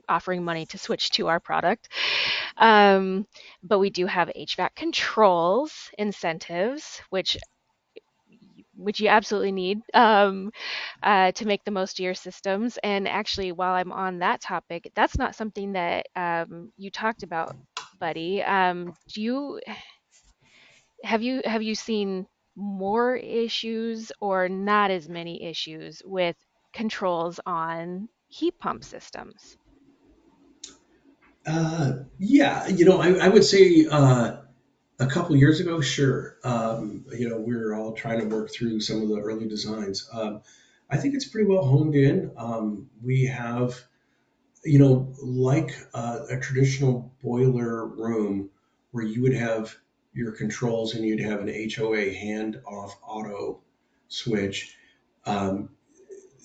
offering money to switch to our product. Um, but we do have HVAC controls incentives, which you absolutely need to make the most of your systems. And actually, while I'm on that topic, that's not something that you talked about, Buddy. Do you have you seen more issues or not as many issues with controls on heat pump systems? Yeah, I would say a couple years ago, sure. We were all trying to work through some of the early designs. I think it's pretty well honed in. We have, like a traditional boiler room where you would have your controls and you'd have an HOA hand off auto switch. Um,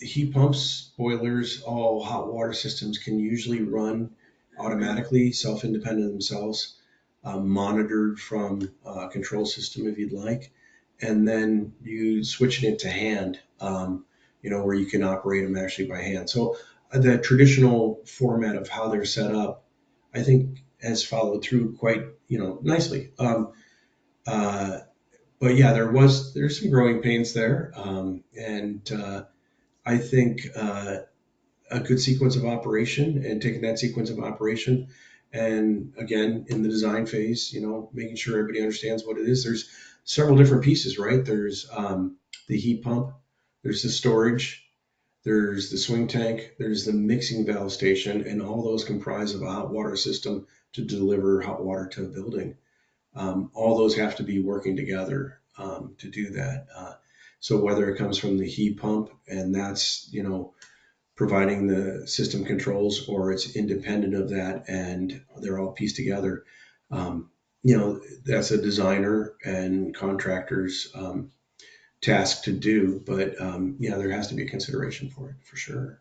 Heat pumps, boilers, all hot water systems can usually run automatically, self-independent themselves, monitored from a control system if you'd like, and then you switching it to hand, where you can operate them actually by hand. So the traditional format of how they're set up, I think, has followed through quite, nicely. Uh, but yeah, there's some growing pains there, and I think a good sequence of operation and taking that sequence of operation And again, in the design phase, making sure everybody understands what it is. There's several different pieces, right? There's the heat pump, there's the storage, there's the swing tank, there's the mixing valve station, and all those comprise of a hot water system to deliver hot water to a building. All those have to be working together to do that. So whether it comes from the heat pump, and that's providing the system controls, or it's independent of that and they're all pieced together. That's a designer and contractor's task to do, but yeah, there has to be a consideration for it for sure.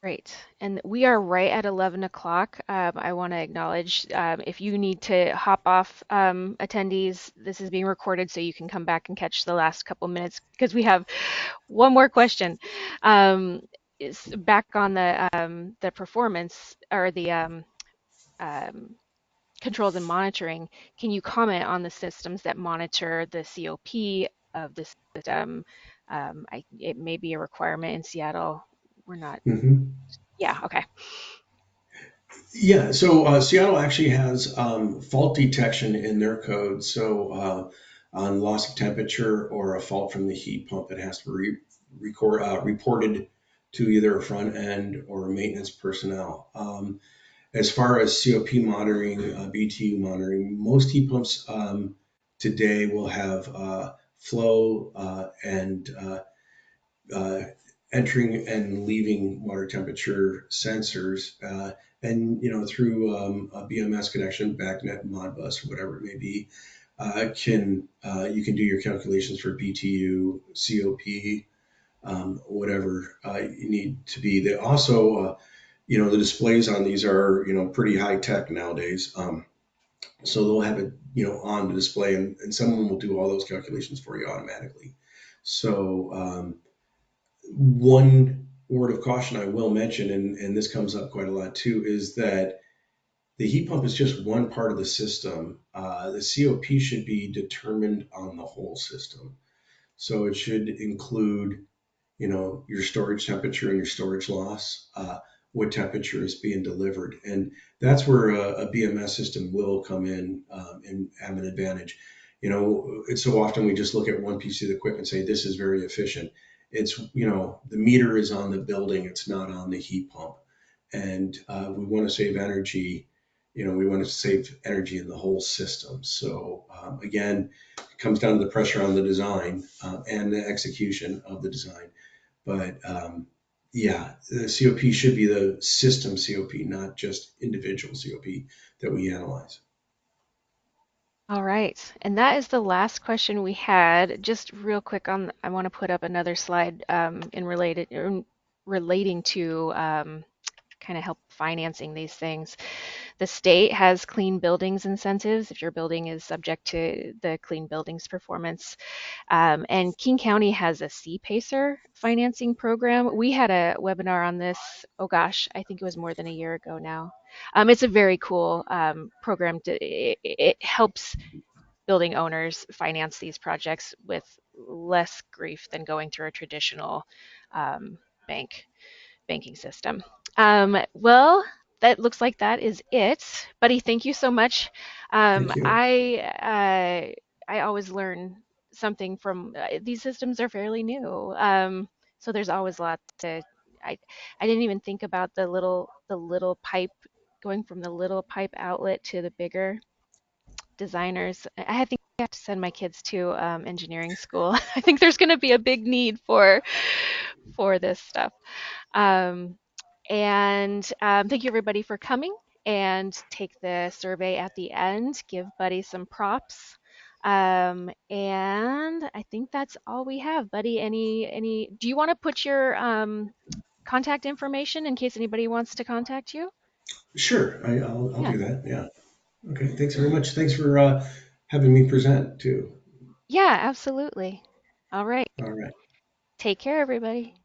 Great. And we are right at 11 o'clock. I want to acknowledge if you need to hop off, attendees, this is being recorded so you can come back and catch the last couple minutes because we have one more question. Is back on the performance or the um, controls and monitoring. Can you comment on the systems that monitor the COP of the system? It may be a requirement in Seattle. We're not. Hmm. Yeah. Okay. Yeah, so Seattle actually has fault detection in their code. So on loss of temperature or a fault from the heat pump, it has to be reported to either a front end or maintenance personnel. As far as COP monitoring, BTU monitoring, most heat pumps today will have flow and uh, entering and leaving water temperature sensors, and through a BMS connection, BACnet, Modbus, whatever it may be, can you can do your calculations for BTU, COP, whatever you need to be. They also, the displays on these are pretty high tech nowadays. So they'll have it on the display, and someone will do all those calculations for you automatically. So one word of caution I will mention, and this comes up quite a lot too, is that the heat pump is just one part of the system. The COP should be determined on the whole system. So it should include, your storage temperature and your storage loss, what temperature is being delivered. And that's where a BMS system will come in and have an advantage. It's so often we just look at one piece of the equipment and say, this is very efficient. It's, the meter is on the building, it's not on the heat pump. And we want to save energy. We want to save energy in the whole system. So again, it comes down to the pressure on the design and the execution of the design. But yeah, the COP should be the system COP, not just individual COP that we analyze. All right. And that is the last question we had. Just real quick I want to put up another slide relating to kind of help financing these things. The state has clean buildings incentives if your building is subject to the clean buildings performance. And King County has a CPACER financing program. We had a webinar on this, oh gosh, I think it was more than a year ago now. It's a very cool program. It helps building owners finance these projects with less grief than going through a traditional um, bank banking system. Well, that looks like that is it. Buddy, thank you so much. Thank you. I always learn something from these systems are fairly new. So there's always lots to I I didn't even think about the little pipe going from the little pipe outlet to the bigger designers. I think I have to send my kids to engineering school. I think there's going to be a big need for this stuff. Um, and thank you everybody for coming and take the survey at the end. Give Buddy some props. And I think that's all we have. Buddy, do you want to put your contact information in case anybody wants to contact you? Sure, I'll Yeah. do that. Yeah. Okay. Thanks very much. Thanks for having me present too. Yeah, absolutely. All right. All right. Take care, everybody.